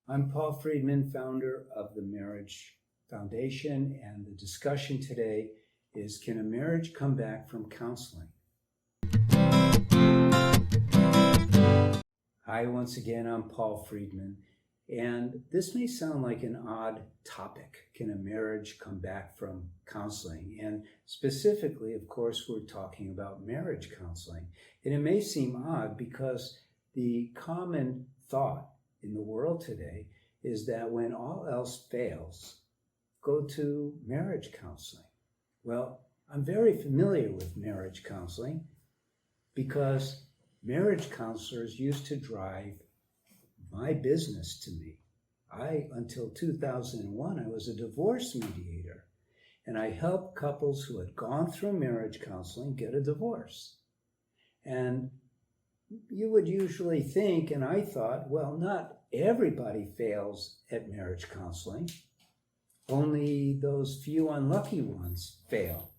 I'm Paul Friedman, founder of the Marriage Foundation, and the discussion today is, can a marriage come back from counseling? Hi, once again, I'm Paul Friedman, and this may sound like an odd topic. Can a marriage come back from counseling? And specifically, of course, we're talking about marriage counseling. And it may seem odd because the common thought in the world today is that when all else fails, go to marriage counseling. Well, I'm very familiar with marriage counseling because marriage counselors used to drive my business to me. Until 2001, I was a divorce mediator, and I helped couples who had gone through marriage counseling get a divorce. And you would usually think, and I thought, well, not everybody fails at marriage counseling. Only those few unlucky ones fail.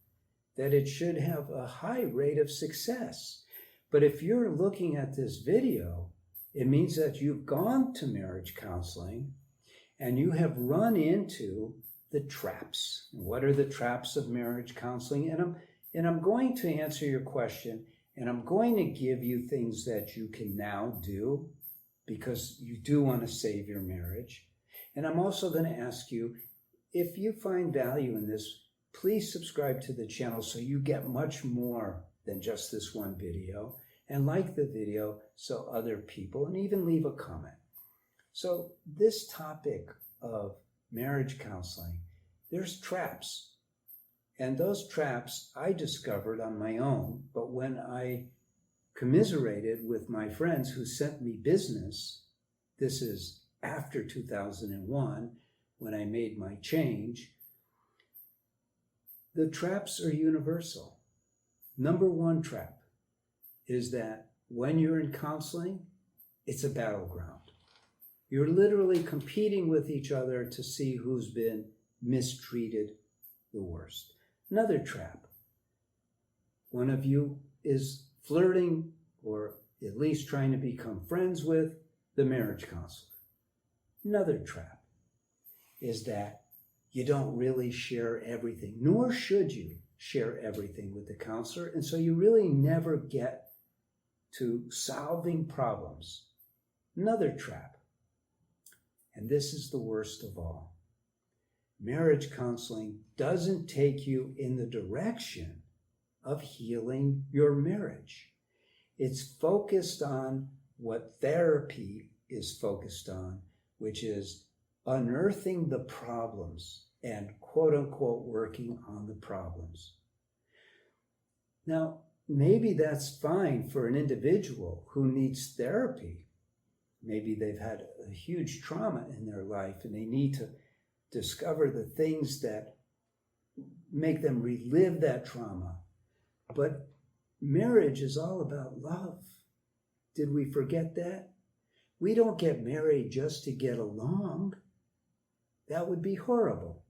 That it should have a high rate of success. But if you're looking at this video, it means that you've gone to marriage counseling and you have run into the traps. What are the traps of marriage counseling? And I'm going to answer your question. And I'm going to give you things that you can now do because you do want to save your marriage. And I'm also going to ask you, if you find value in this, please subscribe to the channel so you get much more than just this one video. And like the video so other people, and even leave a comment. So this topic of marriage counseling, there's traps. And those traps I discovered on my own, but when I commiserated with my friends who sent me business, this is after 2001, when I made my change, the traps are universal. Number one trap is that when you're in counseling, it's a battleground. You're literally competing with each other to see who's been mistreated the worst. Another trap. One of you is flirting or at least trying to become friends with the marriage counselor. Another trap is that you don't really share everything, nor should you share everything with the counselor, and so you really never get to solving problems. Another trap, and this is the worst of all. Marriage counseling doesn't take you in the direction of healing your marriage. It's focused on what therapy is focused on, which is unearthing the problems and quote unquote working on the problems. Now, maybe that's fine for an individual who needs therapy. Maybe they've had a huge trauma in their life and they need to discover the things that make them relive that trauma. But marriage is all about love. Did we forget that? We don't get married just to get along. That would be horrible.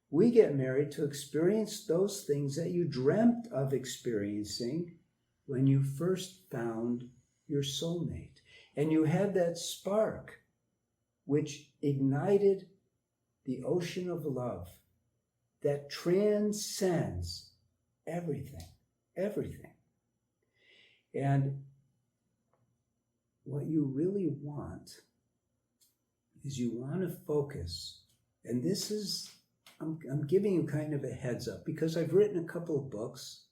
We get married to experience those things that you dreamt of experiencing when you first found your soulmate. And you had that spark which ignited the ocean of love that transcends everything, everything. And what you really want is you want to focus, and this is, I'm giving you kind of a heads up because I've written a couple of books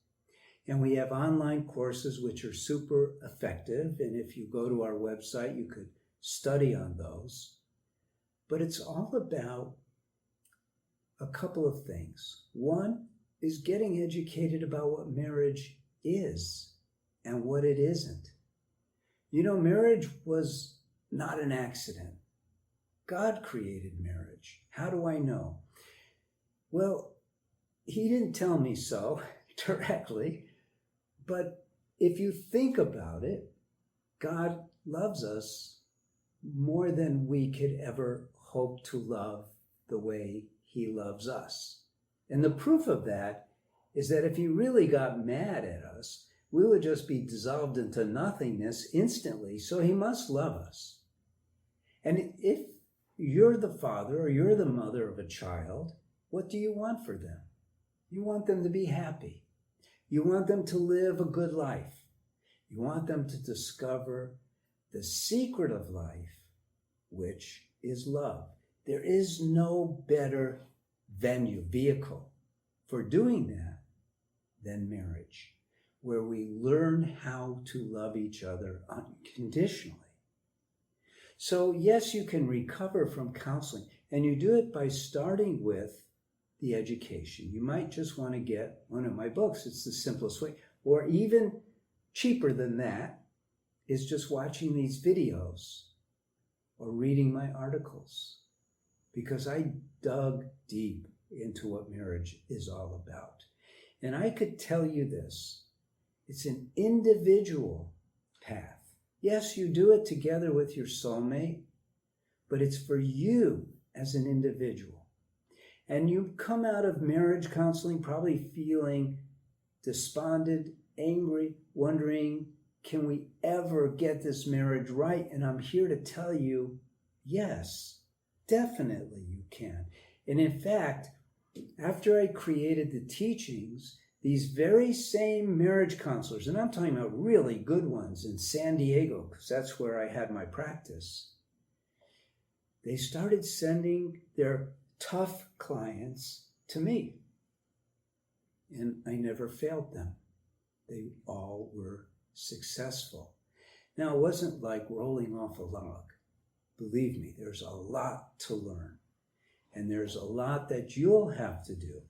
and we have online courses which are super effective, and if you go to our website you could study on those. But it's all about a couple of things. One is getting educated about what marriage is and what it isn't. You know, marriage was not an accident. God created marriage. How do I know? Well, he didn't tell me so directly, but if you think about it, God loves us more than we could ever hope to love the way he loves us. And the proof of that is that if he really got mad at us, we would just be dissolved into nothingness instantly. So he must love us. And if you're the father or you're the mother of a child, what do you want for them? You want them to be happy. You want them to live a good life. You want them to discover the secret of life, which is love. There is no better vehicle for doing that than marriage, where we learn how to love each other unconditionally. So yes, you can recover from counseling, and you do it by starting with the education. You might just want to get one of my books. It's the simplest way. Or even cheaper than that is just watching these videos or reading my articles, because I dug deep into what marriage is all about. And I could tell you this, it's an individual path. Yes, you do it together with your soulmate, but it's for you as an individual. And you come out of marriage counseling probably feeling despondent, angry, wondering, can we ever get this marriage right? And I'm here to tell you, yes, definitely you can. And in fact, after I created the teachings, these very same marriage counselors, and I'm talking about really good ones in San Diego, because that's where I had my practice, they started sending their tough clients to me. And I never failed them. They all were successful. Now, it wasn't like rolling off a log. Believe me, there's a lot to learn. And there's a lot that you'll have to do.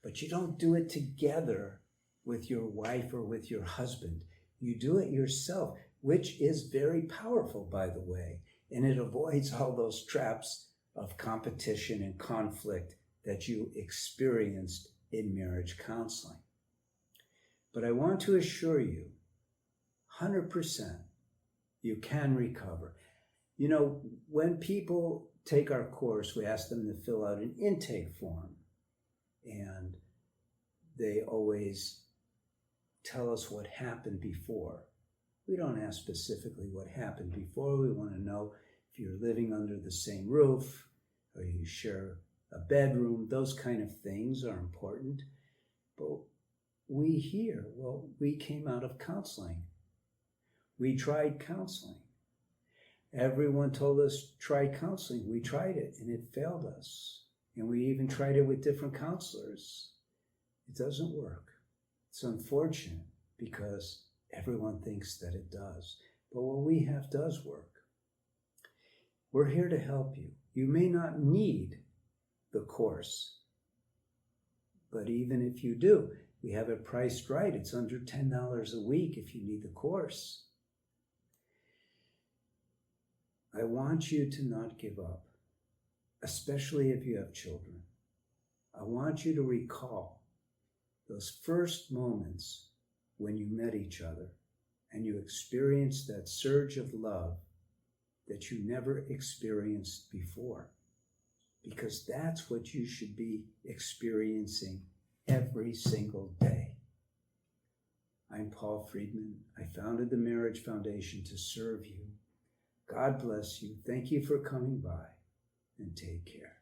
But you don't do it together with your wife or with your husband. You do it yourself, which is very powerful, by the way. And it avoids all those traps of competition and conflict that you experienced in marriage counseling. But I want to assure you, 100%, you can recover. You know, when people take our course, we ask them to fill out an intake form. And they always tell us what happened before. We don't ask specifically what happened before. We want to know if you're living under the same roof, or you share a bedroom. Those kind of things are important. But we hear, well, we came out of counseling. We tried counseling. Everyone told us, try counseling. We tried it, and it failed us. And we even tried it with different counselors. It doesn't work. It's unfortunate because everyone thinks that it does. But what we have does work. We're here to help you. You may not need the course, but even if you do, we have it priced right. It's under $10 a week if you need the course. I want you to not give up, especially if you have children. I want you to recall those first moments when you met each other and you experienced that surge of love that you never experienced before, because that's what you should be experiencing every single day. I'm Paul Friedman. I founded the Marriage Foundation to serve you. God bless you. Thank you for coming by, and take care.